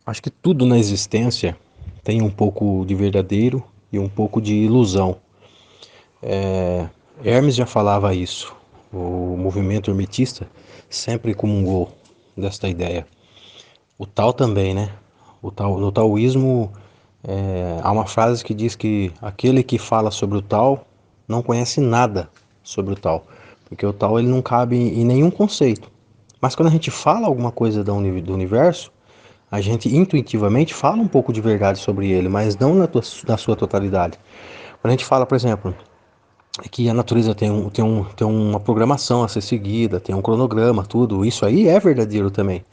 Acho que tudo na existência tem um pouco de verdadeiro e um pouco de ilusão. Hermes já falava isso. O movimento hermetista sempre comungou desta ideia. O Tao também, né? No taoísmo há uma frase que diz que aquele que fala sobre o Tao não conhece nada sobre o Tao, porque o Tao ele não cabe em nenhum conceito. Mas quando a gente fala alguma coisa do universo, a gente intuitivamente fala um pouco de verdade sobre ele, mas não na sua totalidade. Quando a gente fala, por exemplo, que a natureza tem uma programação a ser seguida, tem um cronograma, tudo, isso aí é verdadeiro também.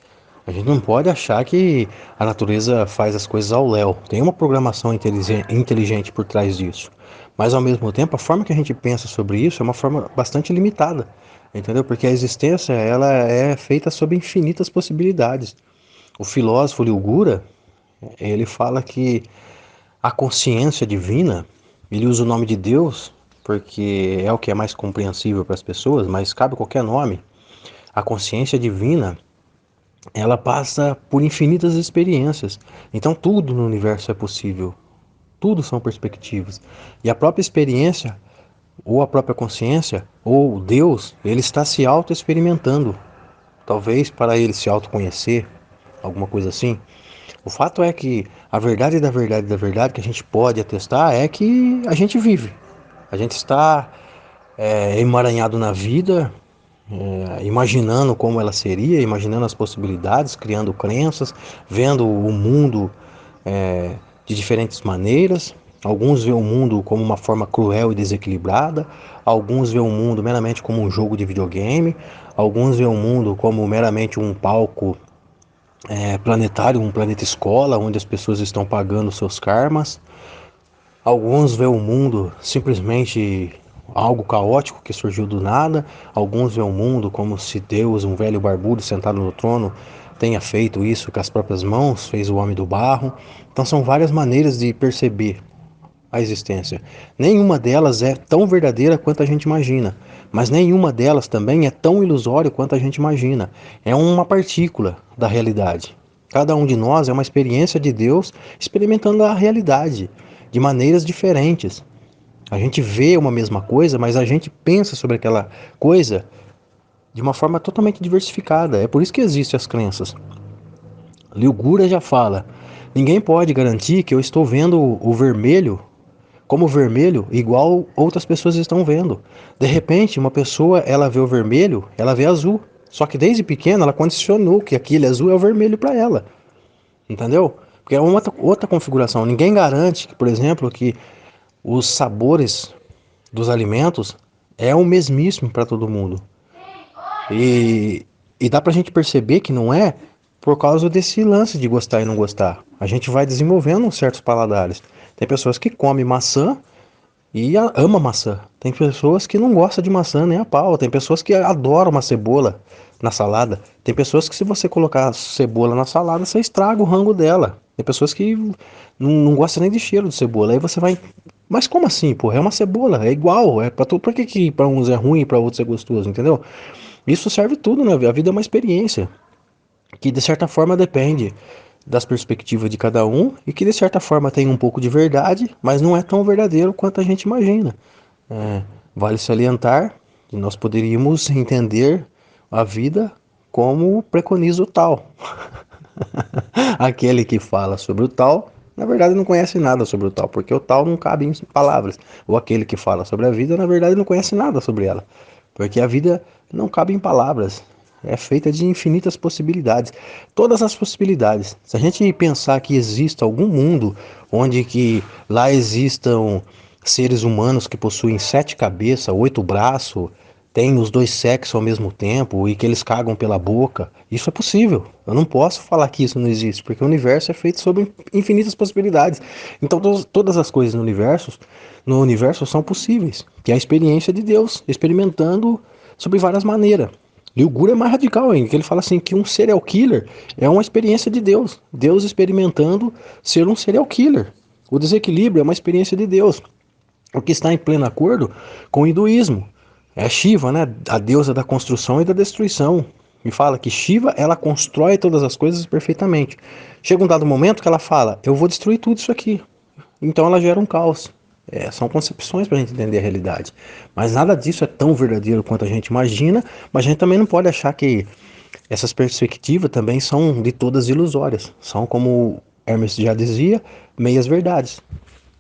A gente não pode achar que a natureza faz as coisas ao léu. Tem uma programação inteligente por trás disso. Mas ao mesmo tempo, a forma que a gente pensa sobre isso é uma forma bastante limitada, entendeu? Porque a existência ela é feita sob infinitas possibilidades. O filósofo Liu Gura, ele fala que a consciência divina, ele usa o nome de Deus porque é o que é mais compreensível para as pessoas, mas cabe qualquer nome. A consciência divina, ela passa por infinitas experiências. Então tudo no universo é possível. Tudo são perspectivas. E a própria experiência, ou a própria consciência, ou Deus, ele está se auto-experimentando. Talvez para ele se autoconhecer, alguma coisa assim. O fato é que a verdade da verdade da verdade que a gente pode atestar é que a gente vive. A gente está emaranhado na vida, imaginando como ela seria, imaginando as possibilidades, criando crenças, vendo o mundo de diferentes maneiras. Alguns veem o mundo como uma forma cruel e desequilibrada, alguns veem o mundo meramente como um jogo de videogame, alguns veem o mundo como meramente um palco planetário, um planeta escola, onde as pessoas estão pagando seus karmas. Alguns veem o mundo simplesmente algo caótico que surgiu do nada. Alguns veem o mundo como se Deus, um velho barbudo sentado no trono, tenha feito isso com as próprias mãos, fez o homem do barro. Então são várias maneiras de perceber a existência. Nenhuma delas é tão verdadeira quanto a gente imagina, mas nenhuma delas também é tão ilusória quanto a gente imagina. É uma partícula da realidade. Cada um de nós é uma experiência de Deus experimentando a realidade de maneiras diferentes. A gente vê uma mesma coisa, mas a gente pensa sobre aquela coisa de uma forma totalmente diversificada. É por isso que existem as crenças. Liu Gura já fala: ninguém pode garantir que eu estou vendo o vermelho como vermelho igual outras pessoas estão vendo. De repente, uma pessoa ela vê o vermelho, ela vê azul. Só que desde pequena ela condicionou que aquele azul é o vermelho para ela. Entendeu? Porque é uma outra configuração. Ninguém garante que, por exemplo, que os sabores dos alimentos é o mesmíssimo para todo mundo. E dá pra gente perceber que não é por causa desse lance de gostar e não gostar. A gente vai desenvolvendo certos paladares. Tem pessoas que comem maçã e ama maçã. Tem pessoas que não gostam de maçã nem a pau. Tem pessoas que adoram uma cebola na salada. Tem pessoas que se você colocar cebola na salada, você estraga o rango dela. Tem pessoas que não gostam nem de cheiro de cebola. Aí você vai. Mas como assim, pô? É uma cebola, é igual. É para tudo. Por que, que para uns é ruim e para outros é gostoso, entendeu? Isso serve tudo, né? A vida é uma experiência que de certa forma depende das perspectivas de cada um e que de certa forma tem um pouco de verdade, mas não é tão verdadeiro quanto a gente imagina. É, vale salientar que nós poderíamos entender a vida como preconiza o tal. Aquele que fala sobre o tal, na verdade não conhece nada sobre o tal, porque o tal não cabe em palavras. Ou aquele que fala sobre a vida, na verdade não conhece nada sobre ela, porque a vida não cabe em palavras. É feita de infinitas possibilidades. Todas as possibilidades. Se a gente pensar que exista algum mundo onde que lá existam seres humanos que possuem 7 cabeças, 8 braços, têm os dois sexos ao mesmo tempo e que eles cagam pela boca, isso é possível. Eu não posso falar que isso não existe, porque o universo é feito sobre infinitas possibilidades. Então todas as coisas no universo são possíveis, que é a experiência de Deus, experimentando sobre várias maneiras. E o Guru é mais radical ainda, que ele fala assim que um serial killer é uma experiência de Deus. Deus experimentando ser um serial killer. O desequilíbrio é uma experiência de Deus. O que está em pleno acordo com o hinduísmo. É Shiva, né? A deusa da construção e da destruição. me fala que Shiva, ela constrói todas as coisas perfeitamente. Chega um dado momento que ela fala, eu vou destruir tudo isso aqui. Então ela gera um caos. São concepções para a gente entender a realidade. Mas nada disso é tão verdadeiro quanto a gente imagina, mas a gente também não pode achar que essas perspectivas também são de todas ilusórias. São, como Hermes já dizia, meias verdades.